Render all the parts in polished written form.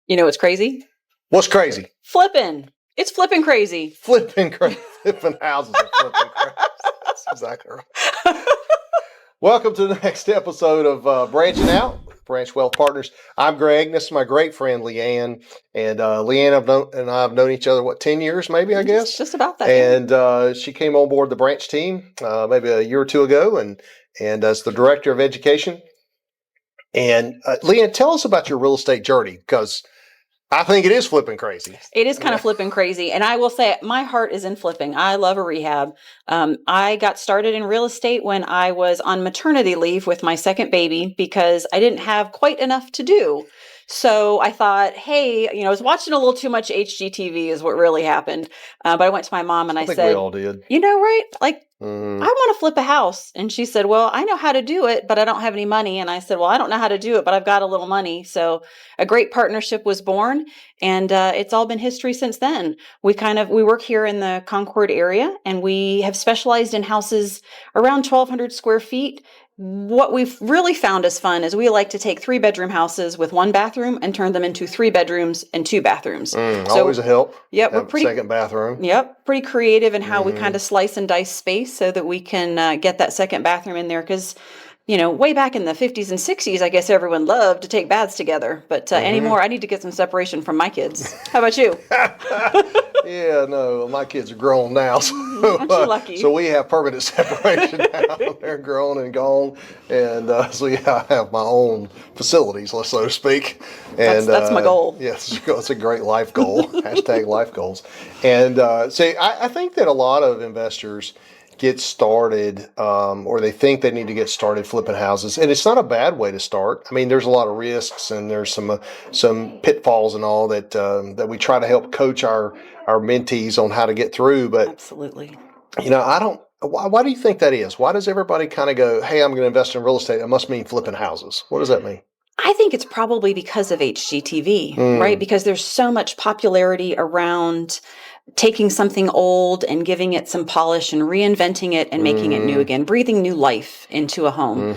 You know what's crazy? What's crazy? Flipping. It's flipping crazy. Flipping crazy. Flipping houses are flipping crazy. That's exactly right. Welcome to the next episode of Branching Out, Branch Wealth Partners. I'm Greg. This is my great friend, Leanne. And Leanne and I have known each other, 10 years maybe, I guess? Just about that. And she came on board the branch team maybe a year or two ago and as the director of education. And Leanne, tell us about your real estate journey, because I think it is flipping crazy. It is kind of flipping crazy. And I will say my heart is in flipping. I love a rehab. I got started in real estate when I was on maternity leave with my second baby because I didn't have quite enough to do. So I thought, hey, I was watching a little too much HGTV is what really happened. But I went to my mom and I think said, we all did. Right? I want to flip a house. And she said, well, I know how to do it, but I don't have any money. And I said, well, I don't know how to do it, but I've got a little money. So a great partnership was born, and it's all been history since then. We work here in the Concord area, and we have specialized in houses around 1,200 square feet. What we've really found is fun is we like to take 3-bedroom houses with 1 bathroom and turn them into 3 bedrooms and 2 bathrooms. Always a help. Yep, we're pretty second bathroom. Yep, pretty creative in how we kind of slice and dice space so that we can get that second bathroom in there. Because way back in the 50s and 60s, I guess everyone loved to take baths together. But anymore, I need to get some separation from my kids. How about you? Yeah, no, my kids are grown now. So, aren't you lucky? So we have permanent separation now. They're grown and gone. And so, I have my own facilities, so to speak. And that's my goal. Yes, it's a great life goal. Hashtag life goals. And I think that a lot of investors get started or they think they need to get started flipping houses, and it's not a bad way to start. I mean, there's a lot of risks and there's some pitfalls and all that we try to help coach our mentees on how to get through. But absolutely, why do you think that is? Why does everybody kind of go, hey, I'm going to invest in real estate, it must mean flipping houses? What does that mean? I think it's probably because of HGTV, right? Because there's so much popularity around taking something old and giving it some polish and reinventing it and making it new again, breathing new life into a home.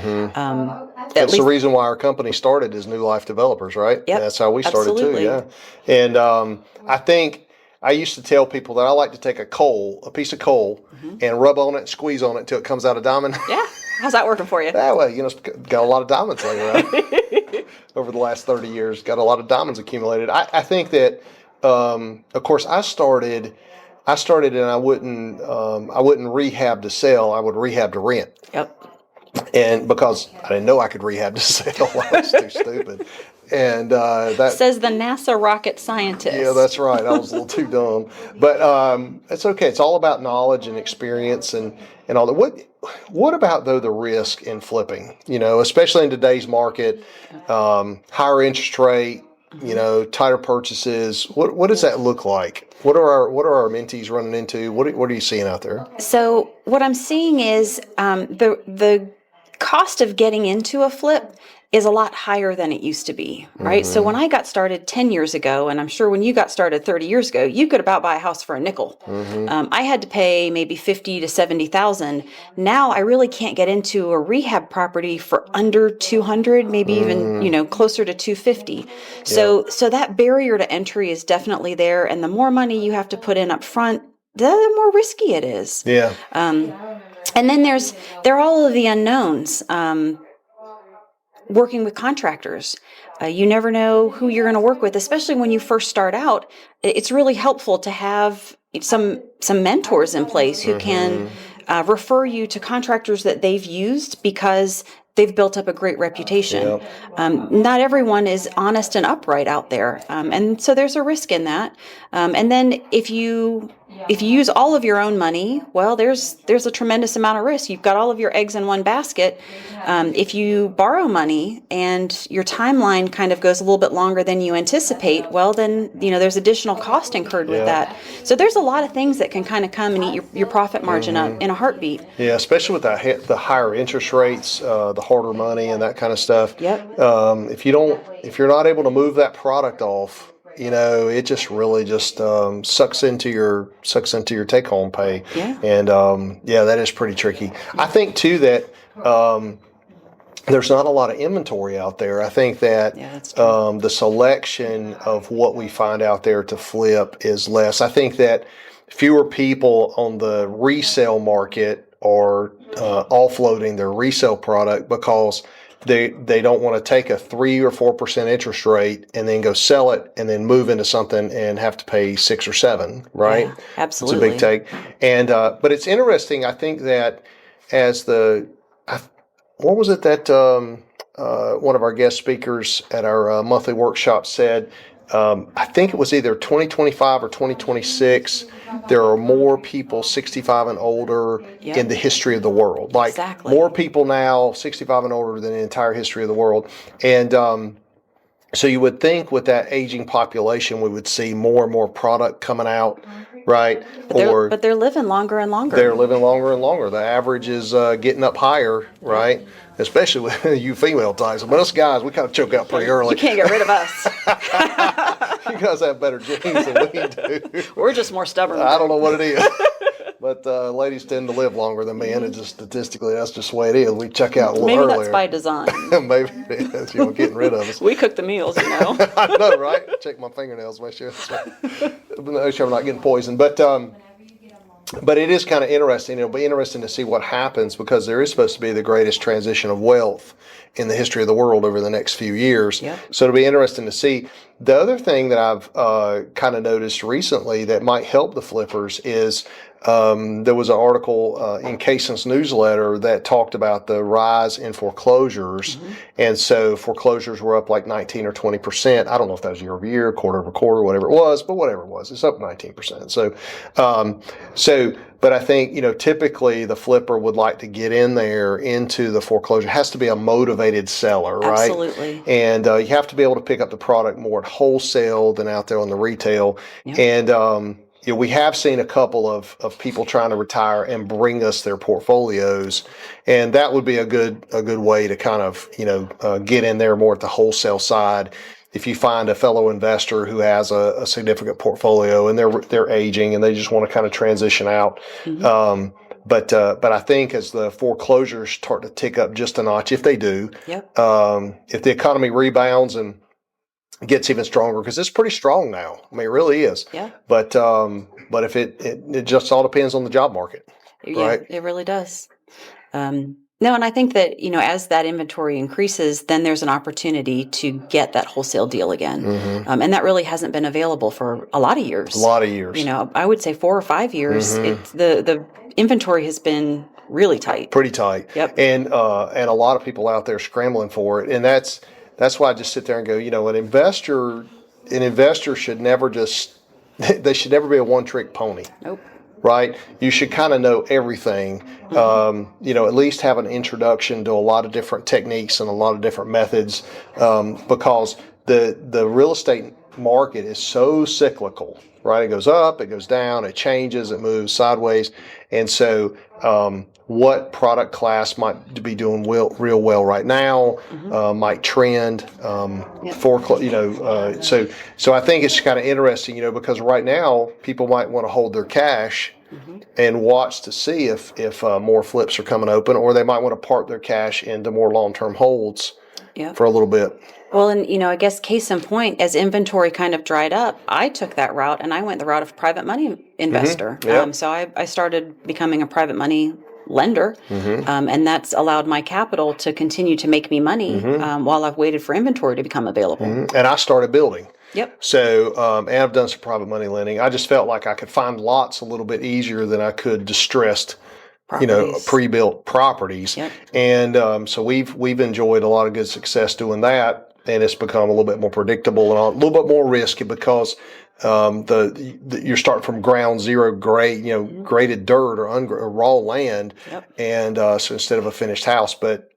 That's the reason why our company started as New Life Developers, right? Yep, that's how we started absolutely. too, yeah. And I think I used to tell people that I like to take a piece of coal, and rub on it and squeeze on it until it comes out a diamond. Yeah. How's that working for you? That way, it's got a lot of diamonds laying around over the last 30 years. Got a lot of diamonds accumulated. I think that, of course, I started and I wouldn't rehab to sell. I would rehab to rent. Yep. And because I didn't know I could rehab to sell, I was too stupid. And that says the NASA rocket scientist. Yeah, that's right. I was a little too dumb, but it's okay. It's all about knowledge and experience and all that. What about though the risk in flipping? Especially in today's market, higher interest rate, tighter purchases. What does that look like? What are our mentees running into? What are you seeing out there? So what I'm seeing is the cost of getting into a flip is a lot higher than it used to be, right? So when I got started 10 years ago, and I'm sure when you got started 30 years ago, you could about buy a house for a nickel. I had to pay maybe $50,000 to $70,000. Now I really can't get into a rehab property for under $200,000, maybe even closer to $250,000. So that barrier to entry is definitely there, and the more money you have to put in up front, the more risky it is. Yeah. And then there are all of the unknowns. Working with contractors, you never know who you're going to work with, especially when you first start out. It's really helpful to have some mentors in place who can refer you to contractors that they've used because they've built up a great reputation. Yep. Not everyone is honest and upright out there, and so there's a risk in that. And then if you use all of your own money, well, there's a tremendous amount of risk. You've got all of your eggs in one basket. If you borrow money and your timeline kind of goes a little bit longer than you anticipate, well, then there's additional cost incurred with that. So there's a lot of things that can kind of come and eat your profit margin up in a heartbeat. Yeah, especially with the higher interest rates, the harder money, and that kind of stuff. Yep. If you're not able to move that product off, it just really sucks into your take home pay. Yeah. And that is pretty tricky. I think too that there's not a lot of inventory out there. I think that Yeah, that's true. the selection of what we find out there to flip is less. I think that fewer people on the resale market are offloading their resale product because they don't want to take a 3 or 4% interest rate and then go sell it and then move into something and have to pay 6 or 7. Right? Yeah, It's a big absolutely. take. And but it's interesting. I think that as the what was it that one of our guest speakers at our monthly workshop said? I think it was either 2025 or 2026. There are more people 65 and older in Yep, the history of the world. Like exactly. more people now 65 and older than the entire history of the world. And so you would think with that aging population, we would see more and more product coming out, right? Or But they're living longer and they're longer. living longer and longer. The average is getting up higher, Yep. right? Especially with you female types. But us guys, we kind of choke out pretty You early. can't get rid of us. You guys have better genes than we do. We're just more stubborn. I don't know what it is. But ladies tend to live longer than men. And just statistically, that's just the way it is. We check out a little Maybe earlier. that's by design. Maybe it is, getting rid of us. We cook the meals, I know, right? Check my fingernails, make sure I'm not getting poisoned. But it is kind of interesting. It'll be interesting to see what happens because there is supposed to be the greatest transition of wealth in the history of the world over the next few years. Yep. So it'll be interesting to see. The other thing that I've kind of noticed recently that might help the flippers is there was an article in Cason's newsletter that talked about the rise in foreclosures. And so foreclosures were up like 19 or 20%. I don't know if that was year over year, quarter over quarter, whatever it was, but whatever it was, it's up 19%. But I think, typically the flipper would like to get in there into the foreclosure. It has to be a motivated seller, right? Absolutely. And you have to be able to pick up the product more at wholesale than out there on the retail. Yep. And, we have seen a couple of people trying to retire and bring us their portfolios, and that would be a good way to kind of get in there more at the wholesale side. If you find a fellow investor who has a significant portfolio and they're aging and they just want to kind of transition out, but I think as the foreclosures start to tick up just a notch, if they do, Yep. if the economy rebounds and gets even stronger, because it's pretty strong now. I mean, it really is. Yeah. But if it just all depends on the job market, right? Yeah, it really does. No, and I think that, as that inventory increases, then there's an opportunity to get that wholesale deal again. And that really hasn't been available for a lot of years. A lot of years. I would say 4 or 5 years. The inventory has been really tight. Pretty tight. Yep. And a lot of people out there scrambling for it. And that's why I just sit there and go, an investor should never they should never be a one-trick pony. Nope. Right? You should kind of know everything, at least have an introduction to a lot of different techniques and a lot of different methods, because the real estate market is so cyclical, right? It goes up, it goes down, it changes, it moves sideways. And so what product class might be doing real well right now, might trend, so I think it's kind of interesting, because right now people might want to hold their cash and watch to see if more flips are coming open, or they might want to park their cash into more long-term holds for a little bit. Well, and I guess case in point, as inventory kind of dried up, I took that route and I went the route of private money investor. Yeah. So I started becoming a private money lender, and that's allowed my capital to continue to make me money while I've waited for inventory to become available. And I started building. Yep. So, and I've done some private money lending. I just felt like I could find lots a little bit easier than I could distressed, pre-built properties. Yep. And so we've enjoyed a lot of good success doing that. And it's become a little bit more predictable and a little bit more risky because you're starting from ground zero, graded dirt or raw land, and so instead of a finished house, but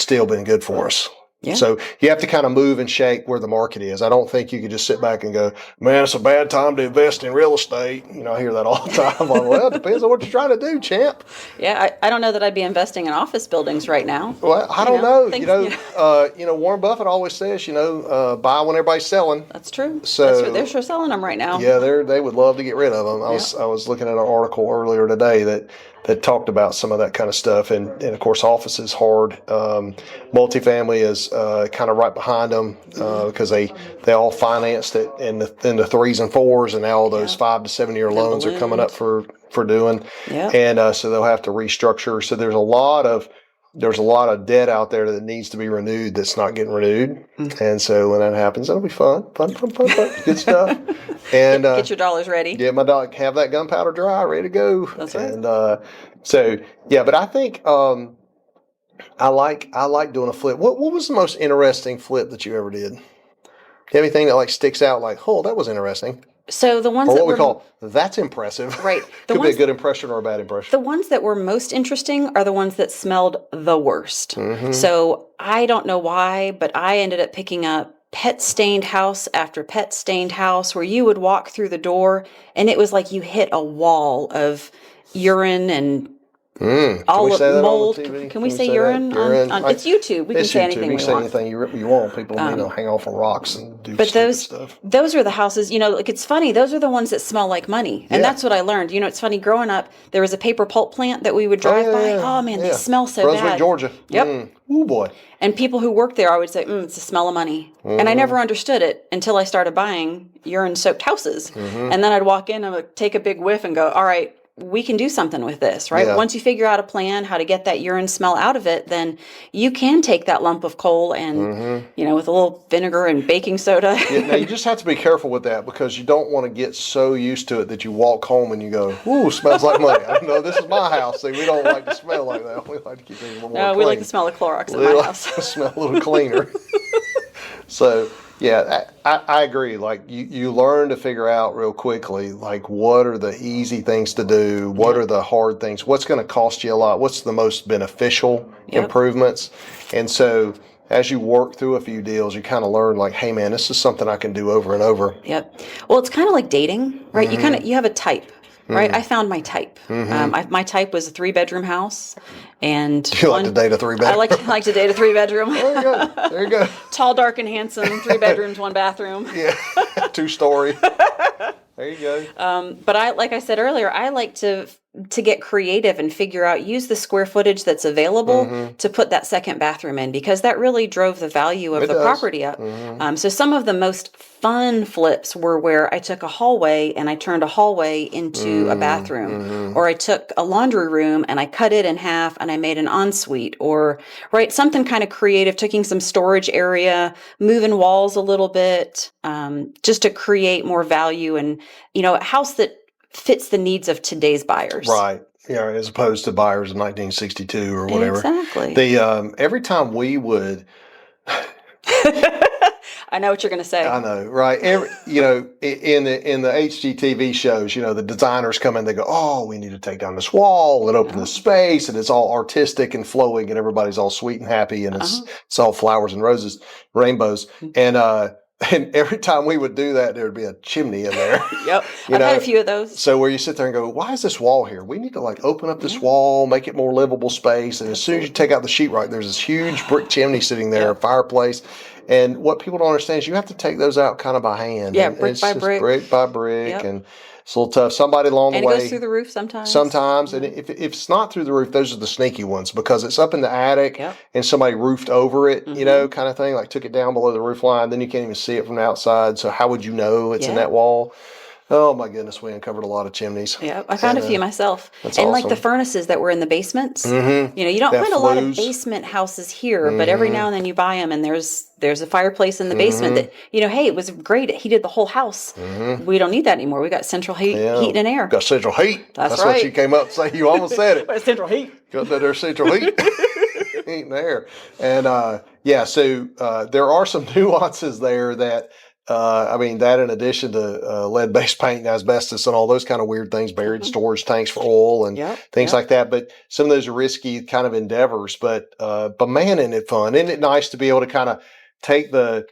still been good for us. Yeah. So you have to kind of move and shake where the market is. I don't think you could just sit back and go, man, it's a bad time to invest in real estate. I hear that all the time. I'm like, well, it depends on what you're trying to do, champ. Yeah, I don't know that I'd be investing in office buildings right now. Well, I don't know. Warren Buffett always says, buy when everybody's selling. That's true. So they're sure selling them right now. Yeah, they would love to get rid of them. I was looking at an article earlier today that talked about some of that kind of stuff, and of course, office is hard. Multifamily is kind of right behind them because they all financed it in the 3s and 4s, and now all those 5 to 7 year loans are coming up for doing. Yeah. And so they'll have to restructure. So there's a lot of debt out there that needs to be renewed that's not getting renewed. And so when that happens, that'll be fun. Good stuff. And get your dollars ready. Get my dog, have that gunpowder dry, ready to go. That's right. And but I think I like doing a flip. What was the most interesting flip that you ever did? Anything that sticks out that was interesting? So the ones or that what we call that's impressive. Right. Could be a good impression or a bad impression. The ones that were most interesting are the ones that smelled the worst. So I don't know why, but I ended up picking up pet stained house after pet stained house where you would walk through the door and it was like you hit a wall of urine and all of mold. Can we say urine? It's YouTube. We can say anything we want. You can say anything you want. People hang off on rocks and do stuff. Those are the houses, it's funny. Those are the ones that smell like money. And that's what I learned. It's funny. Growing up, there was a paper pulp plant that we would drive by. Oh, man, they smell so Brunswick, bad. Georgia. Yep. Oh, boy. And people who worked there, I would say, it's the smell of money. And I never understood it until I started buying urine-soaked houses. And then I'd walk in and I'd take a big whiff and go, all right, we can do something with this, right? Yeah. Once you figure out a plan how to get that urine smell out of it, then you can take that lump of coal and, with a little vinegar and baking soda. Now, you just have to be careful with that because you don't want to get so used to it that you walk home and you go, ooh, smells like money. I know this is my house. See, we don't like to smell like that. We like to keep things a little more clean. We like the smell of Clorox in my house. To smell a little cleaner. So, yeah, I agree. You learn to figure out real quickly, what are the easy things to do? What are the hard things? What's going to cost you a lot? What's the most beneficial improvements? And so as you work through a few deals, you kind of learn hey, man, this is something I can do over and over. Yep. Well, it's kind of like dating, right? You have a type. Right, I found my type. My type was a 3-bedroom house, and you like to date a 3-bedroom. I like to date a 3-bedroom. There you go. Tall, dark, and handsome. 3 bedrooms, 1 bathroom. Yeah, 2-story. There you go. But like I said earlier, I like to get creative and figure out, use the square footage that's available to put that second bathroom in, because that really drove the value of the property up. So some of the most fun flips were where I took a hallway and I turned a hallway into a bathroom, or I took a laundry room and I cut it in half and I made an ensuite, or something kind of creative, taking some storage area, moving walls a little bit, just to create more value and, a house that fits the needs of today's buyers. Right. Yeah, as opposed to buyers of 1962 or whatever. Exactly. Every time we would I know what you're going to say. I know, right? In the HGTV shows, the designers come in, they go, "Oh, we need to take down this wall and open this space, and it's all artistic and flowing, and everybody's all sweet and happy, and it's all flowers and roses, rainbows." And every time we would do that, there would be a chimney in there. Yep. I've had a few of those. So where you sit there and go, why is this wall here? We need to open up this wall, make it more livable space. And as soon as you take out the sheetrock, there's this huge brick chimney sitting there, a fireplace. And what people don't understand is you have to take those out kind of by hand. Yeah, and brick by brick. Brick by brick. And it's a little tough. Somebody along the way. And it goes through the roof sometimes. Sometimes. And if it's not through the roof, those are the sneaky ones because it's up in the attic and somebody roofed over it, kind of thing, took it down below the roof line. Then you can't even see it from the outside. So how would you know it's in that wall? Oh my goodness, we uncovered a lot of chimneys. Yeah, I found a few myself. That's and awesome. the furnaces that were in the basements. You don't find a lot of basement houses here, but every now and then you buy them and there's a fireplace in the basement that, hey, it was great. It heated the whole house. We don't need that anymore. We got central heat and air. Got central heat. That's right. What you came up to say. You almost said it. Central heat. Got that there central heat. Heat and air. And so there are some nuances there that I mean, that in addition to lead-based paint and asbestos and all those kind of weird things, buried storage tanks for oil and Yep. things like that. But some of those are risky kind of endeavors. But man, isn't it fun? Isn't it nice to be able to kind of take the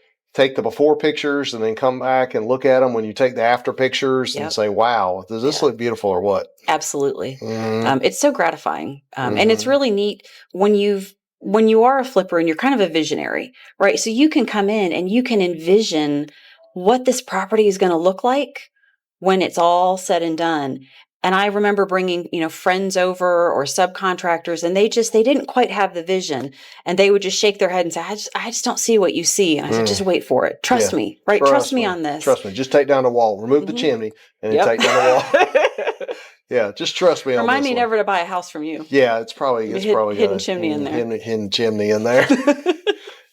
before pictures and then come back and look at them when you take the after pictures and Yep. say, "Wow, does this look beautiful or what?" Absolutely. Mhm. It's so gratifying. And it's really neat when you are a flipper and you're kind of a visionary, right? So you can come in and you can envision what this property is going to look like when it's all said and done. And I remember bringing, friends over or subcontractors, and they didn't quite have the vision, and they would just shake their head and say, I just don't see what you see. And I said, just wait for it. Trust me, right? Trust me on this. Trust me. Just take down the wall, remove the chimney, and then take down the wall. Yeah, just trust me on this Remind me one. never to buy a house from you. Yeah, it's probably hidden chimney in there. Hidden chimney in there.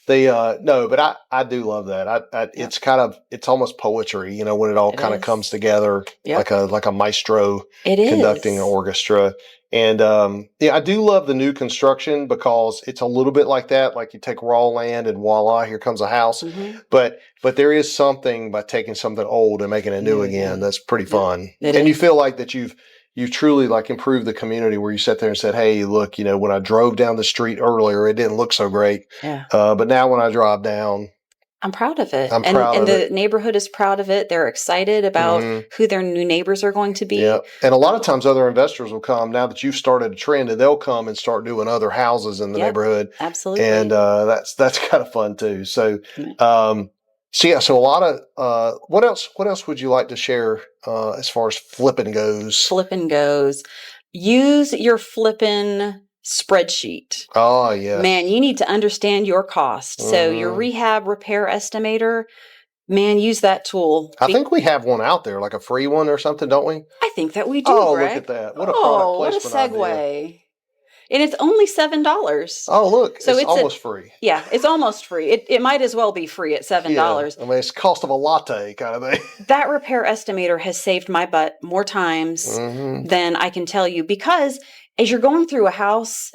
No, but I do love that. It's it's almost poetry, when it all kind of comes together like a maestro conducting an orchestra. And I do love the new construction because it's a little bit like that. Like you take raw land and voila, here comes a house. But there is something by taking something old and making it new again that's pretty fun. And you feel like that you've truly like improved the community where you sat there and said, hey, look, when I drove down the street earlier, it didn't look so great. Yeah. But now when I drive down, I'm proud of it. I'm proud of the it. neighborhood is proud of it. They're excited about who their new neighbors are going to be. Yeah. And a lot of times other investors will come now that you've started a trend, and they'll come and start doing other houses in the neighborhood. Absolutely. And that's kind of fun too. So, so a lot of what else would you like to share as far as flipping goes? Use your flipping spreadsheet. Oh, yeah. Man, you need to understand your cost. So your rehab repair estimator, man, use that tool. I think we have one out there, like a free one or something, don't we? I think that we do, Oh, Greg. look at that. What a product placement what a segue. Idea. And it's only $7. Oh, look, so it's almost free. Yeah, it's almost free. It might as well be free at $7. Yeah. I mean, it's the cost of a latte kind of thing. That repair estimator has saved my butt more times than I can tell you, because as you're going through a house,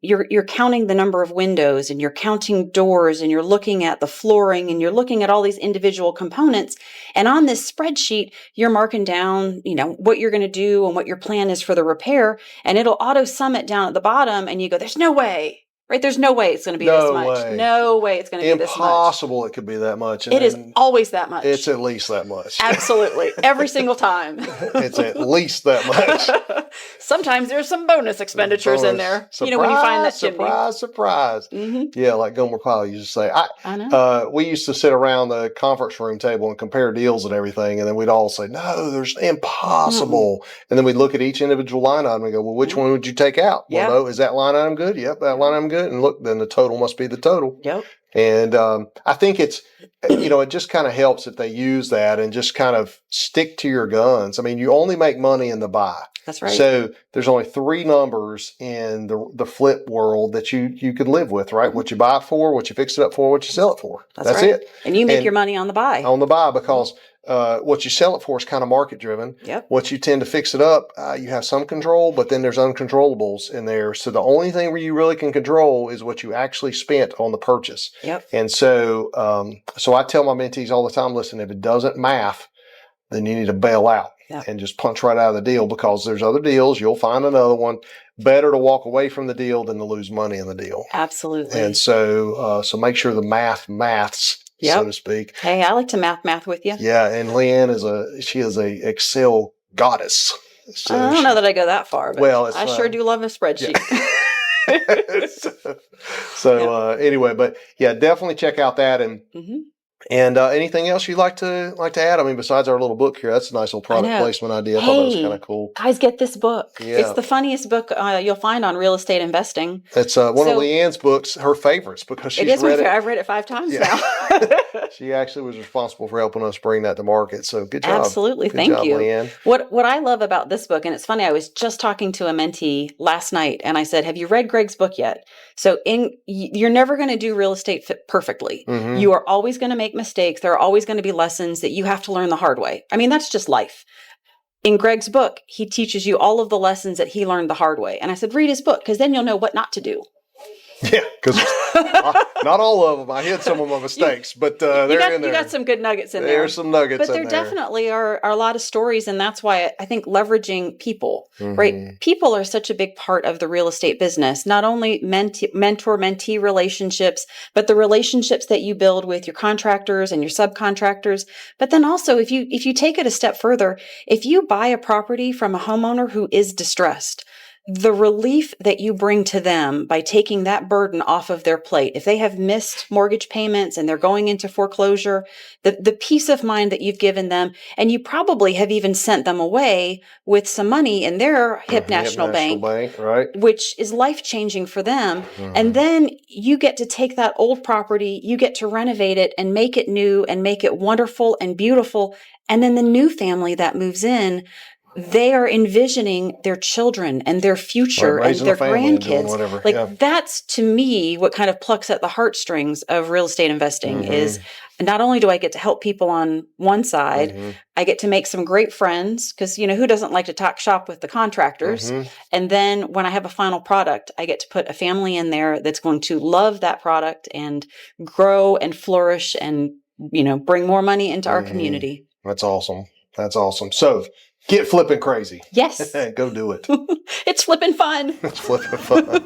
you're counting the number of windows, and you're counting doors, and you're looking at the flooring, and you're looking at all these individual components. And on this spreadsheet, you're marking down, what you're going to do and what your plan is for the repair. And it'll auto sum it down at the bottom, and you go, there's no way. Right? There's no way it's going to be this much. No way it's going to be this much. Impossible it could be that much. And it is always that much. It's at least that much. Absolutely. Every single time. It's at least that much. Sometimes there's some bonus expenditures in there. Surprise, when you find that chimney. Surprise. Yeah, like Gomer Pyle used to say. I know. We used to sit around the conference room table and compare deals and everything, and then we'd all say, no, there's impossible. And then we'd look at each individual line item and go, well, which one would you take out? Well, no, is that line item good? Yep, that line item good. And look, then the total must be the total. Yep. And I think it's, it just kind of helps if they use that and just kind of stick to your guns. I mean, you only make money in the buy. That's right. So there's only 3 numbers in the flip world that you could live with, right? What you buy it for, what you fix it up for, what you sell it for. That's right. it. And you make your money on the buy. On the buy, because what you sell it for is kind of market driven. Yep. What you tend to fix it up, you have some control, but then there's uncontrollables in there. So the only thing where you really can control is what you actually spent on the purchase. Yep. And so, so I tell my mentees all the time, listen, if it doesn't math, then you need to bail out and just punch right out of the deal, because there's other deals. You'll find another one. Better to walk away from the deal than to lose money in the deal. Absolutely. And so, so make sure the maths. So to speak. Hey, I like to math with you. Yeah, and Leanne is a Excel goddess. So I don't know that I go that far, but I sure do love a spreadsheet. Yeah. So anyway, but yeah, definitely check out that, and anything else you'd like to add? I mean, besides our little book here, that's a nice little product placement idea. I thought that was kind of cool. Guys, get this book. Yeah. It's the funniest book you'll find on real estate investing. It's one of Leanne's books, her favorites, because she's read it. I've read it 5 times now. She actually was responsible for helping us bring that to market. So good job. Absolutely. Thank you, Leanne. What I love about this book, and it's funny, I was just talking to a mentee last night, and I said, have you read Greg's book yet? So you're never going to do real estate perfectly. You are always going to make mistakes. There are always going to be lessons that you have to learn the hard way. I mean, that's just life. In Greg's book, he teaches you all of the lessons that he learned the hard way. And I said, read his book, because then you'll know what not to do. Yeah, because not all of them. I hid some of my mistakes, but they're in there. You got some good nuggets in there. There's some nuggets but there in there. definitely are a lot of stories, and that's why I think leveraging people, Mm-hmm. right? People are such a big part of the real estate business. Not only mentor-mentee relationships, but the relationships that you build with your contractors and your subcontractors. But then also, if you take it a step further, if you buy a property from a homeowner who is distressed, the relief that you bring to them by taking that burden off of their plate, if they have missed mortgage payments and they're going into foreclosure, the peace of mind that you've given them, and you probably have even sent them away with some money in their HIP National Bank, right? which is life-changing for them. Mm-hmm. And then you get to take that old property, you get to renovate it and make it new and make it wonderful and beautiful. And then the new family that moves in, they are envisioning their children and their future and their grandkids. Like that's to me what kind of plucks at the heartstrings of real estate investing is not only do I get to help people on one side, I get to make some great friends because, who doesn't like to talk shop with the contractors? And then when I have a final product, I get to put a family in there that's going to love that product and grow and flourish and, bring more money into our community. That's awesome. That's awesome. So get flipping crazy. Yes. Go do it. It's flipping fun. It's flipping fun.